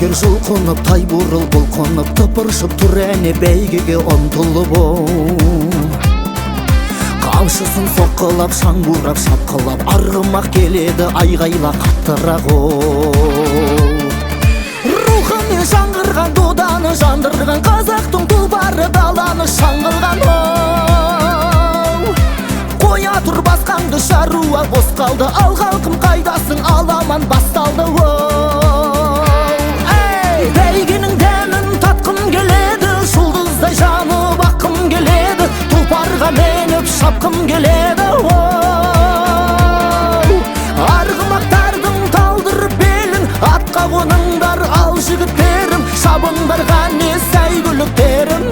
Егер жұлқынып тай бурыл бұлқынып тыпыршып тұр әне бәйгеге ұмтылып Қамшысын соққылап шаң бұрап шапқылап арғымақ келеді айғайла қаттырақ Рухымен жаңғырған доданы жандырған қазақтың тұлпары даланы шаңғылған Қоя тұр басқаңды шаруа бос қалды ал халқым қайдасың аламан басталды Бәйгенің дәмін татқым келеді жұлдыздай жанып аққым келеді тұлпарға меніп шапқым келеді Арғымақтардың талдырып белін атқа қоныңдар ал жігіттерім шабыңдарға не сәйгүліктерім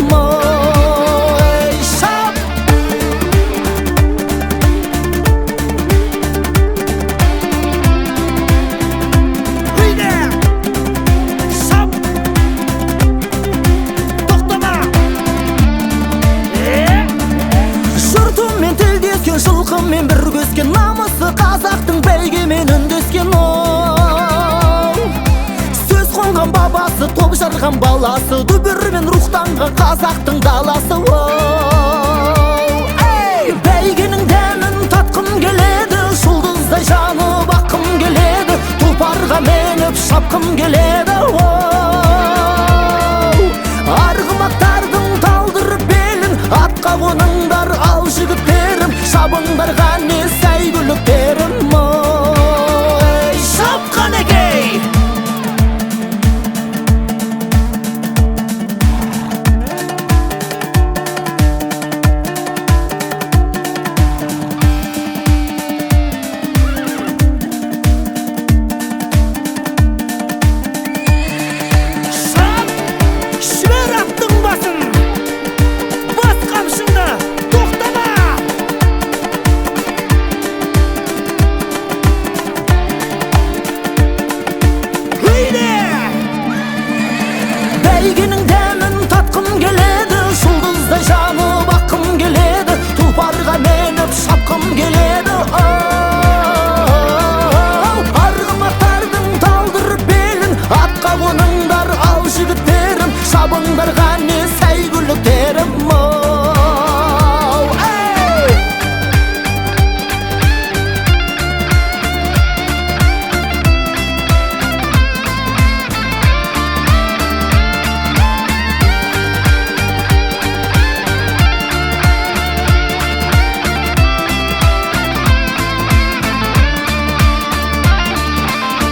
Жылқымен бір көскен намысы қазақтың бәйгемен үндескен Сөз қонған бабасы, топ жарған баласы Дүбірмен рухтанған қазақтың даласы Бәйгенің дәмін татқым келеді жұлдыздай жанып аққым келеді тұлпарға меніп шапқым келеді Арғымақтардың талдырып белін атқа қоныңдар ал жігіттерім шабыңдарға не сәйгүліктерім шапқан екей Бәйгенің дәмін татқым келеді жұлдыздай жанып аққым келеді тұлпарға меніп шапқым келеді Арғымақтардың талдырып белін атқа қоныңдар ал жігіттерім шабыңдарға не сәйгүліктерім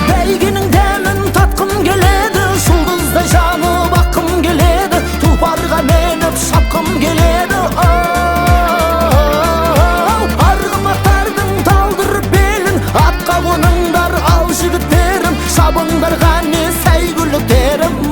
Бәйгенің дәмін татқым келеді жұлдыздай жанып аққым келеді тұлпарға меніп шапқым келеді Арғымақтардың талдырып белін атқа қоныңдар ал жігіттерім шабыңдарға не сәйгүліктерім